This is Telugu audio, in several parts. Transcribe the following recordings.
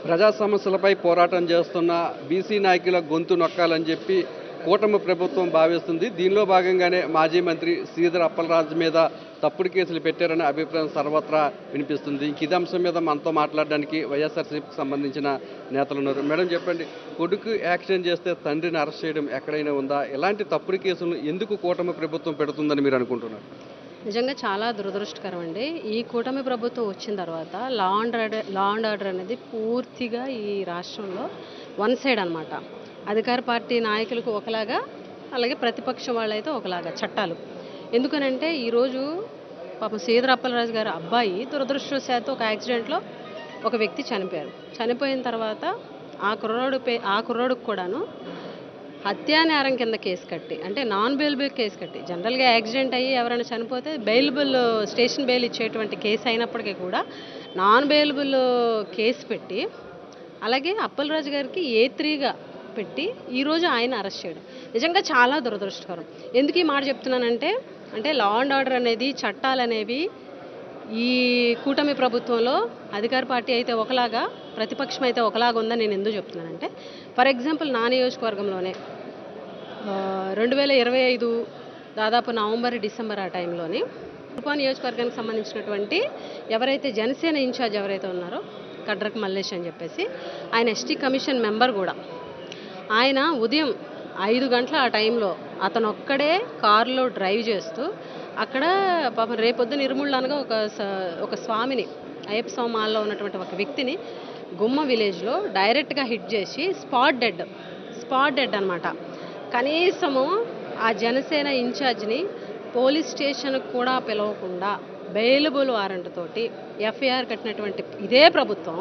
ప్రజా సమస్యలపై పోరాటం చేస్తున్న బీసీ నాయకుల గొంతు నొక్కాలని చెప్పి కూటమి ప్రభుత్వం భావిస్తుంది. దీనిలో భాగంగానే మాజీ మంత్రి శ్రీధర్ అప్పలరాజు మీద తప్పుడు కేసులు పెట్టారనే అభిప్రాయం సర్వత్రా వినిపిస్తుంది. ఇదే అంశం మీద మనతో మాట్లాడడానికి వైఎస్ఆర్సీపీకి సంబంధించిన నేతలు ఉన్నారు. మేడం చెప్పండి, కొడుకు యాక్సిడెంట్ చేస్తే తండ్రిని అరెస్ట్ చేయడం ఎక్కడైనా ఉందా? ఎలాంటి తప్పుడు కేసులు ఎందుకు కూటమి ప్రభుత్వం పెడుతుందని మీరు అనుకుంటున్నారు? నిజంగా చాలా దురదృష్టకరం అండి. ఈ కూటమి ప్రభుత్వం వచ్చిన తర్వాత లా అండ్ ఆర్డర్ అనేది పూర్తిగా ఈ రాష్ట్రంలో వన్ సైడ్ అనమాట. అధికార పార్టీ నాయకులకు ఒకలాగా, అలాగే ప్రతిపక్షం వాళ్ళైతే ఒకలాగా చట్టాలు. ఎందుకనంటే ఈరోజు పాపం శ్రీధర్ అప్పలరాజు గారి అబ్బాయి దురదృష్టవశాత్తు ఒక యాక్సిడెంట్లో ఒక వ్యక్తి చనిపోయారు. చనిపోయిన తర్వాత ఆ కుర్రోడుకు కూడాను హత్యానేరం కింద కేసు కట్టి, అంటే నాన్ బెయిలబుల్ కేసు కట్టి, జనరల్గా యాక్సిడెంట్ అయ్యి ఎవరైనా చనిపోతే బెయిలబుల్ స్టేషన్ బెయిల్ ఇచ్చేటువంటి కేసు అయినప్పటికీ కూడా నాన్ బెయిలబుల్ కేసు పెట్టి, అలాగే అప్పలరాజు గారికి A3గా పెట్టి ఈరోజు ఆయన అరెస్ట్ చేయడం నిజంగా చాలా దురదృష్టకరం. ఎందుకు ఈ మాట చెప్తున్నానంటే, లా అండ్ ఆర్డర్ అనేది, చట్టాలు అనేవి ఈ కూటమి ప్రభుత్వంలో అధికార పార్టీ అయితే ఒకలాగా, ప్రతిపక్షం అయితే ఒకలాగా ఉందని నేను ఎందుకు చెప్తున్నానంటే, ఫర్ ఎగ్జాంపుల్ నా నియోజకవర్గంలోనే 2025 దాదాపు నవంబర్ డిసెంబర్ ఆ టైంలోని కుప్ప నియోజకవర్గానికి సంబంధించినటువంటి ఎవరైతే జనసేన ఇన్ఛార్జ్ ఎవరైతే ఉన్నారో కడ్రక్ మల్లేష్ అని చెప్పేసి, ఆయన ఎస్టీ కమిషన్ మెంబర్ కూడా, ఆయన ఉదయం 5 గంటల ఆ టైంలో అతను ఒక్కడే కారులో డ్రైవ్ చేస్తూ అక్కడ పాపం రేపొద్దున నిర్మూలనగా ఒక స్వామిని, అయ్యప్ప స్వామి మాల్లో ఉన్నటువంటి ఒక వ్యక్తిని గుమ్మ విలేజ్లో డైరెక్ట్గా హిట్ చేసి స్పాట్ డెడ్ అనమాట. కనీసము ఆ జనసేన ఇన్ఛార్జ్ని పోలీస్ స్టేషన్కి కూడా పిలవకుండా బెయిలబుల్ వారెంట్ తోటి ఎఫ్ఐఆర్ కట్టినటువంటి ఇదే ప్రభుత్వం,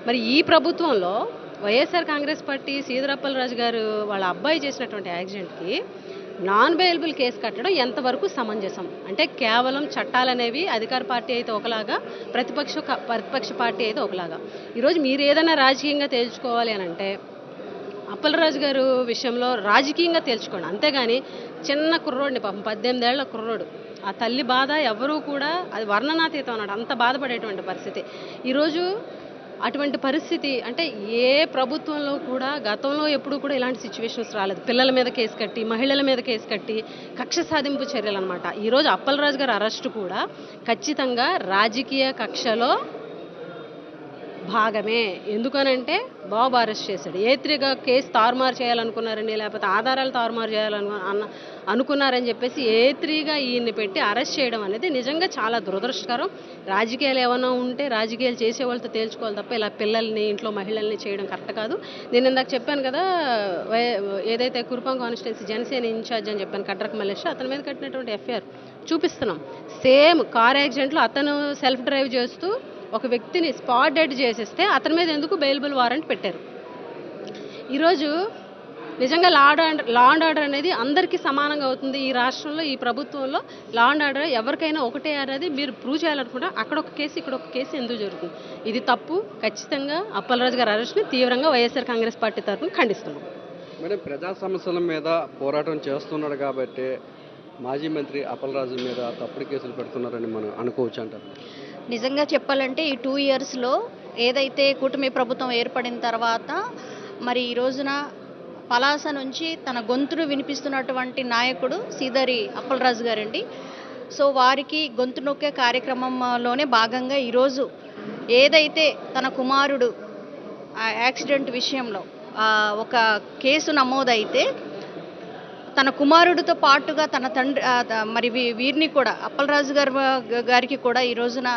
మరి ఈ ప్రభుత్వంలో వైఎస్ఆర్ కాంగ్రెస్ పార్టీ శ్రీధర్ అప్పలరాజు గారు వాళ్ళ అబ్బాయి చేసినటువంటి యాక్సిడెంట్కి నాన్ బెయిలబుల్ కేసు కట్టడం ఎంతవరకు సమంజసం? అంటే కేవలం చట్టాలు అనేవి అధికార పార్టీ అయితే ఒకలాగా, ప్రతిపక్ష పార్టీ అయితే ఒకలాగా. ఈరోజు మీరు ఏదైనా రాజకీయంగా తేల్చుకోవాలి అని అంటే అప్పలరాజు గారు విషయంలో రాజకీయంగా తేల్చుకోండి, అంతేగాని చిన్న కుర్రోడిని, పాపం 18 ఏళ్ల కుర్రోడు, ఆ తల్లి బాధ ఎవరూ కూడా అది వర్ణనాతీతం అన్నాడు, అంత బాధపడేటువంటి పరిస్థితి. ఈరోజు అటువంటి పరిస్థితి అంటే ఏ ప్రభుత్వంలో కూడా గతంలో ఎప్పుడూ కూడా ఇలాంటి సిచ్యువేషన్స్ రాలేదు. పిల్లల మీద కేసు కట్టి, మహిళల మీద కేసు కట్టి కక్ష సాధింపు చర్యలు అనమాట. ఈరోజు అప్పలరాజు గారి అరెస్టు కూడా ఖచ్చితంగా రాజకీయ కక్షలో భాగమే. ఎందుకనంటే బాబు అరెస్ట్ చేశాడు. A3గా కేసు తారుమారు చేయాలనుకున్నారని, లేకపోతే ఆధారాలు తారుమారు అనుకున్నారని చెప్పేసి A3గా ఈయన్ని పెట్టి అరెస్ట్ చేయడం అనేది నిజంగా చాలా దురదృష్టకరం. రాజకీయాలు ఏమైనా ఉంటే రాజకీయాలు చేసే వాళ్ళతో తేల్చుకోవాలి తప్ప ఇలా పిల్లల్ని, ఇంట్లో మహిళల్ని చేయడం కరెక్ట్ కాదు. నేను ఇందాక చెప్పాను కదా, ఏదైతే కురుపాం కాన్స్టిట్యున్సీ జనసేన ఇన్ఛార్జ్ అని చెప్పాను కడ్రక్ మల్లేష్, అతని మీద కట్టినటువంటి ఎఫ్ఐఆర్ చూపిస్తున్నాం. సేమ్ కార్ యాక్సిడెంట్లో అతను సెల్ఫ్ డ్రైవ్ చేస్తూ ఒక వ్యక్తిని స్పాట్ డెడ్ చేసేస్తే అతని మీద ఎందుకు బెయిలబుల్ వారెంట్ పెట్టారు? ఈరోజు నిజంగా లా అండ్ ఆర్డర్ అనేది అందరికీ సమానంగా అవుతుంది ఈ రాష్ట్రంలో, ఈ ప్రభుత్వంలో. లా అండ్ ఆర్డర్ ఎవరికైనా ఒకటే అనేది మీరు ప్రూవ్ చేయాలనుకుంటే అక్కడ ఒక కేసు, ఇక్కడ ఒక కేసు ఎందుకు జరుగుతుంది? ఇది తప్పు. ఖచ్చితంగా అప్పలరాజు గారి అరెస్ట్ని తీవ్రంగా వైఎస్ఆర్ కాంగ్రెస్ పార్టీ తరఫున ఖండిస్తున్నాం. మేడం, ప్రజా సమస్యల మీద పోరాటం చేస్తున్నాడు కాబట్టి మాజీ మంత్రి అప్పలరాజు మీద తప్పుడు కేసులు పెడుతున్నారని మనం అనుకోవచ్చు అంటారు? నిజంగా చెప్పాలంటే ఈ 2 ఇయర్స్లో ఏదైతే కూటమి ప్రభుత్వం ఏర్పడిన తర్వాత మరి ఈ రోజున పలాస నుంచి తన గొంతును వినిపిస్తున్నటువంటి నాయకుడు శ్రీధర్ అప్పలరాజు గారండి. సో వారికి గొంతు నొక్కే కార్యక్రమంలోనే భాగంగా ఈరోజు ఏదైతే తన కుమారుడు యాక్సిడెంట్ విషయంలో ఒక కేసు నమోదైతే తన కుమారుడితో పాటుగా తన తండ్రి మరి వీరిని కూడా అప్పలరాజు గారికి కూడా ఈ రోజున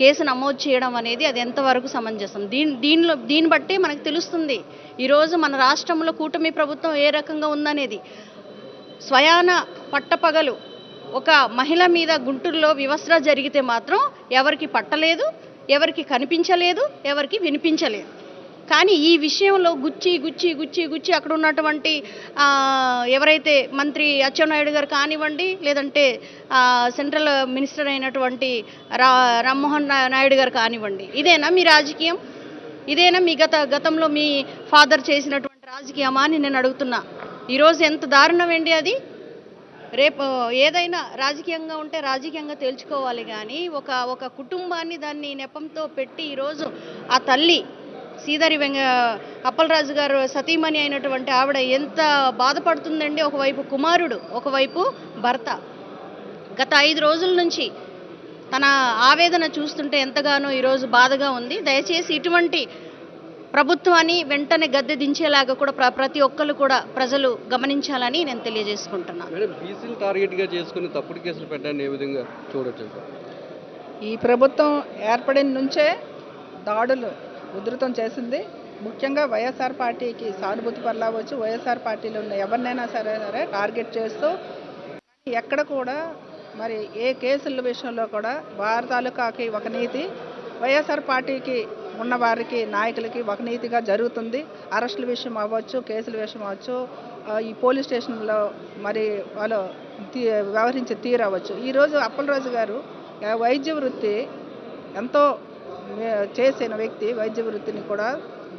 కేసు నమోదు చేయడం అనేది అది ఎంతవరకు సమంజసం? దీన్ని బట్టి మనకు తెలుస్తుంది ఈరోజు మన రాష్ట్రంలో కూటమి ప్రభుత్వం ఏ రకంగా ఉందనేది. స్వయాన పట్టపగలు ఒక మహిళ మీద గుంటూరులో వివస్త్ర జరిగితే మాత్రం ఎవరికి పట్టలేదు, ఎవరికి కనిపించలేదు, ఎవరికి వినిపించలేదు. కానీ ఈ విషయంలో గుచ్చి అక్కడ ఉన్నటువంటి ఎవరైతే మంత్రి అచ్చెన్నాయుడు గారు కానివ్వండి, లేదంటే సెంట్రల్ మినిస్టర్ అయినటువంటి రామ్మోహన్ నాయుడు గారు కానివ్వండి, ఇదేనా మీ రాజకీయం? ఇదేనా మీ గతంలో మీ ఫాదర్ చేసినటువంటి రాజకీయమా అని నేను అడుగుతున్నా. ఈరోజు ఎంత దారుణం అండి అది. రేపు ఏదైనా రాజకీయంగా ఉంటే రాజకీయంగా తేల్చుకోవాలి, కానీ ఒక కుటుంబాన్ని దాన్ని నెపంతో పెట్టి ఈరోజు ఆ తల్లి శ్రీధరి అప్పలరాజు గారు సతీమణి అయినటువంటి ఆవిడ ఎంత బాధపడుతుందండి. ఒకవైపు కుమారుడు, ఒకవైపు భర్త. గత 5 రోజుల నుంచి తన ఆవేదన చూస్తుంటే ఎంతగానో ఈరోజు బాధగా ఉంది. దయచేసి ఇటువంటి ప్రభుత్వాన్ని వెంటనే గద్దె దించేలాగా కూడా ప్రతి ఒక్కరు కూడా ప్రజలు గమనించాలని నేను తెలియజేసుకుంటున్నాను. మేడం, బీసీలు టార్గెట్గా చేసుకుని తప్పుడు కేసులు పెట్టడాన్ని ఏ విధంగా చూడొచ్చు? ఈ ప్రభుత్వం ఏర్పడిన నుంచే దాడులు ఉధృతం చేసింది. ముఖ్యంగా వైఎస్ఆర్ పార్టీకి సానుభూతి పర్లావచ్చు, వైఎస్ఆర్ పార్టీలో ఉన్న ఎవరినైనా సరే టార్గెట్ చేస్తూ ఎక్కడ కూడా మరి ఏ కేసుల విషయంలో కూడా వారి తాలూకాకి ఒక నీతి, వైఎస్ఆర్ పార్టీకి ఉన్న వారికి నాయకులకి ఒక నీతిగా జరుగుతుంది. అరెస్టుల విషయం అవ్వచ్చు, కేసుల విషయం అవ్వచ్చు, ఈ పోలీస్ స్టేషన్లో మరి వాళ్ళు వ్యవహరించే తీరు అవ్వచ్చు. ఈరోజు అప్పలరాజు గారు వైద్య వృత్తి ఎంతో చేసిన వ్యక్తి. వైద్య వృత్తిని కూడా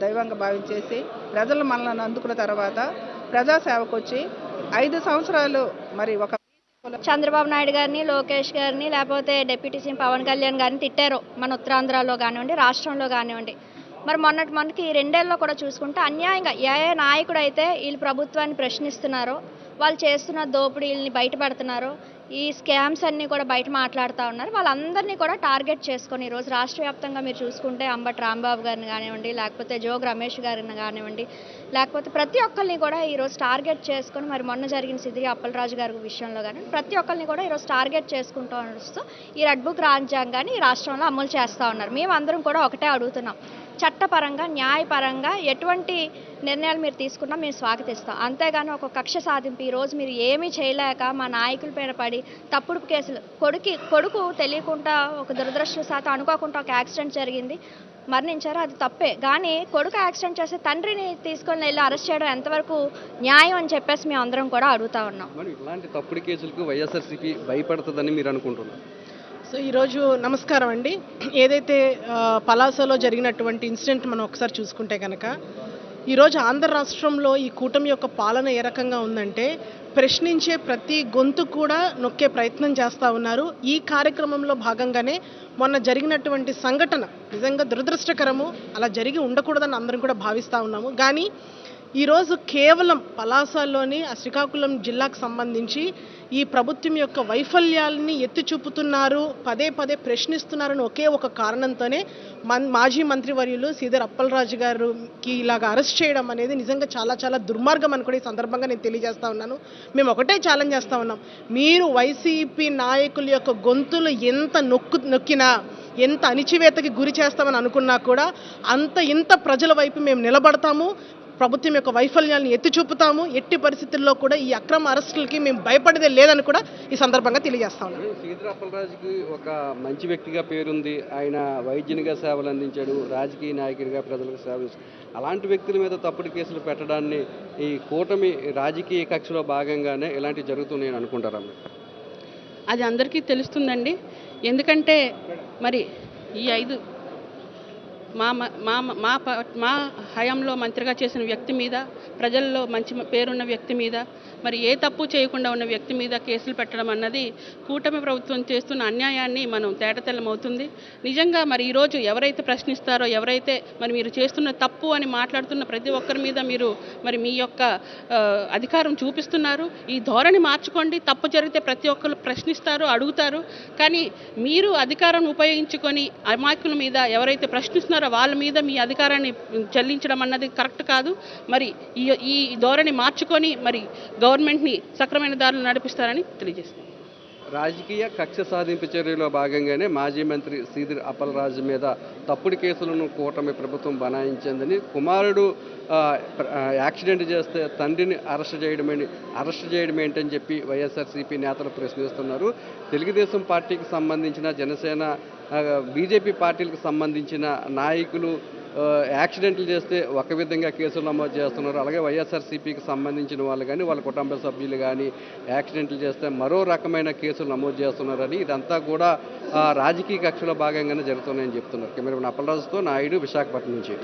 దైవంగా భావించేసి ప్రజలు మనల్ని అందుకున్న తర్వాత ప్రజాసేవకు వచ్చి 5 సంవత్సరాలు మరి ఒక చంద్రబాబు నాయుడు గారిని, లోకేష్ గారిని, లేకపోతే డిప్యూటీ సీఎం పవన్ కళ్యాణ్ గారిని తిట్టారు మన ఉత్తరాంధ్రలో కానివ్వండి, రాష్ట్రంలో కానివ్వండి. మరి మనకి ఈ 2 ఏళ్ళలో కూడా చూసుకుంటే అన్యాయంగా ఏ నాయకుడు అయితే వీళ్ళు ప్రభుత్వాన్ని ప్రశ్నిస్తున్నారో, వాళ్ళు చేస్తున్న దోపిడీలని బయటపడుతున్నారో, ఈ స్కామ్స్ అన్నీ కూడా బయట మాట్లాడుతూ ఉన్నారు. వాళ్ళందరినీ కూడా టార్గెట్ చేసుకొని ఈరోజు రాష్ట్ర వ్యాప్తంగా మీరు చూసుకుంటే అంబటి రాంబాబు గారిని కానివ్వండి, లేకపోతే జోగి రమేష్ గారిని కానివ్వండి, లేకపోతే ప్రతి ఒక్కరిని కూడా ఈరోజు టార్గెట్ చేసుకొని మరి మొన్న జరిగిన సిద్దిరి అప్పలరాజు గారి విషయంలో కానీ ప్రతి ఒక్కరిని కూడా ఈరోజు టార్గెట్ చేసుకుంటూ వస్తూ ఈ రెడ్ బుక్ రాజ్యాంగాన్ని ఈ రాష్ట్రంలో అమలు చేస్తూ ఉన్నారు. మేమందరం కూడా ఒకటే అడుగుతున్నాం, చట్టపరంగా న్యాయపరంగా ఎటువంటి నిర్ణయాలు మీరు తీసుకున్నా మేము స్వాగతిస్తాం. అంతేగాని ఒక కక్ష సాధింపు ఈరోజు మీరు ఏమీ చేయలేక మా నాయకుల పైన పడి తప్పుడు కేసులు, కొడుకు తెలియకుండా ఒక దురదృష్టవశాత్తు అనుకోకుండా ఒక యాక్సిడెంట్ జరిగింది, మరణించారు, అది తప్పే. కానీ కొడుకు యాక్సిడెంట్ చేస్తే తండ్రిని తీసుకొని వెళ్ళి అరెస్ట్ చేయడం ఎంతవరకు న్యాయం అని చెప్పేసి మేము అందరం కూడా అడుగుతా ఉన్నాం. మరి ఇలాంటి తప్పుడు కేసులకు వైఎస్ఆర్సీపీ భయపడుతుందని మీరు అనుకుంటున్నారు? సో ఈరోజు నమస్కారం అండి. ఏదైతే పలాసలో జరిగినటువంటి ఇన్సిడెంట్ మనం ఒకసారి చూసుకుంటే కనుక ఈరోజు ఆంధ్ర రాష్ట్రంలో ఈ కూటమి యొక్క పాలన ఏ రకంగా ఉందంటే ప్రశ్నించే ప్రతి గొంతు కూడా నొక్కే ప్రయత్నం చేస్తూ ఉన్నారు. ఈ కార్యక్రమంలో భాగంగానే మొన్న జరిగినటువంటి సంఘటన నిజంగా దురదృష్టకరము, అలా జరిగి ఉండకూడదని అందరం కూడా భావిస్తూ ఉన్నాము. కానీ ఈరోజు కేవలం పలాసలోని శ్రీకాకుళం జిల్లాకు సంబంధించి ఈ ప్రభుత్వం యొక్క వైఫల్యాలని ఎత్తి చూపుతున్నారు, పదే ప్రశ్నిస్తున్నారని ఒకే ఒక కారణంతోనే మాజీ మంత్రివర్యులు శ్రీధర్ అప్పలరాజు గారికి ఇలాగ అరెస్ట్ చేయడం అనేది నిజంగా చాలా దుర్మార్గం అని కూడా ఈ సందర్భంగా నేను తెలియజేస్తా ఉన్నాను. మేము ఒకటే ఛాలెంజ్ చేస్తూ ఉన్నాం, మీరు వైసీపీ నాయకుల యొక్క గొంతులు ఎంత నొక్కినా, ఎంత అణిచివేతకి గురి చేస్తామని అనుకున్నా కూడా ఇంత ప్రజల వైపు మేము నిలబడతాము, ప్రభుత్వం యొక్క వైఫల్యాన్ని ఎత్తి చూపుతాము. ఎట్టి పరిస్థితుల్లో కూడా ఈ అక్రమ అరెస్టులకి మేము భయపడేదే లేదని కూడా ఈ సందర్భంగా తెలియజేస్తా ఉన్నాం. శ్రీధర్ అప్పలరాజుకి ఒక మంచి వ్యక్తిగా పేరుంది. ఆయన వైద్యునిగా సేవలు అందించాడు, రాజకీయ నాయకుడిగా ప్రజలకు సేవ. అలాంటి వ్యక్తుల మీద తప్పుడు కేసులు పెట్టడాన్ని ఈ కూటమి రాజకీయ కక్షలో భాగంగానే ఇలాంటివి జరుగుతున్నాయని అనుకుంటారా? అది అందరికీ తెలుస్తుందండి. ఎందుకంటే మరి ఈ 5 మా హయాంలో మంత్రిగా చేసిన వ్యక్తి మీద, ప్రజల్లో మంచి పేరున్న వ్యక్తి మీద, మరి ఏ తప్పు చేయకుండా ఉన్న వ్యక్తి మీద కేసులు పెట్టడం అన్నది కూటమి ప్రభుత్వం చేస్తున్న అన్యాయాన్ని మనం తేటతెల్లమవుతుంది. నిజంగా మరి ఈరోజు ఎవరైతే ప్రశ్నిస్తారో, ఎవరైతే మరి మీరు చేస్తున్న తప్పు అని మాట్లాడుతున్న ప్రతి ఒక్కరి మీద మీరు మరి మీ యొక్క అధికారం చూపిస్తున్నారు. ఈ ధోరణి మార్చుకోండి. తప్పు జరిగితే ప్రతి ఒక్కరు ప్రశ్నిస్తారు, అడుగుతారు. కానీ మీరు అధికారం ఉపయోగించుకొని అమాయకుల మీద ఎవరైతే ప్రశ్నిస్తున్నారో వాళ్ళ మీద మీ అధికారాన్ని చెల్లించడం అన్నది కరెక్ట్ కాదు. మరి ఈ ధోరణి మార్చుకొని మరి గవర్నమెంట్ని సక్రమైన దారులు నడిపిస్తారని తెలియజేస్తాను. రాజకీయ కక్ష సాధింపు చర్యలో భాగంగానే మాజీ మంత్రి శ్రీధర్ అప్పలరాజు మీద తప్పుడు కేసులను కూటమి ప్రభుత్వం బనాయించిందని, కుమారుడు యాక్సిడెంట్ చేస్తే తండ్రిని అరెస్ట్ చేయడం ఏంటని చెప్పి వైఎస్ఆర్సీపీ నేతలు ప్రశ్నిస్తున్నారు. తెలుగుదేశం పార్టీకి సంబంధించిన, జనసేన, బీజేపీ పార్టీలకు సంబంధించిన నాయకులు యాక్సిడెంట్లు చేస్తే ఒక విధంగా కేసులు నమోదు చేస్తున్నారు. అలాగే వైఎస్ఆర్సీపీకి సంబంధించిన వాళ్ళు కానీ, వాళ్ళ కుటుంబ సభ్యులు కానీ యాక్సిడెంట్లు చేస్తే మరో రకమైన కేసులు నమోదు చేస్తున్నారని, ఇదంతా కూడా రాజకీయ కక్షలో భాగంగానే జరుగుతున్నాయని చెప్తున్నారు. కెమెరామెన్ అప్పలరాజుతో నాయుడు, విశాఖపట్నం నుంచి.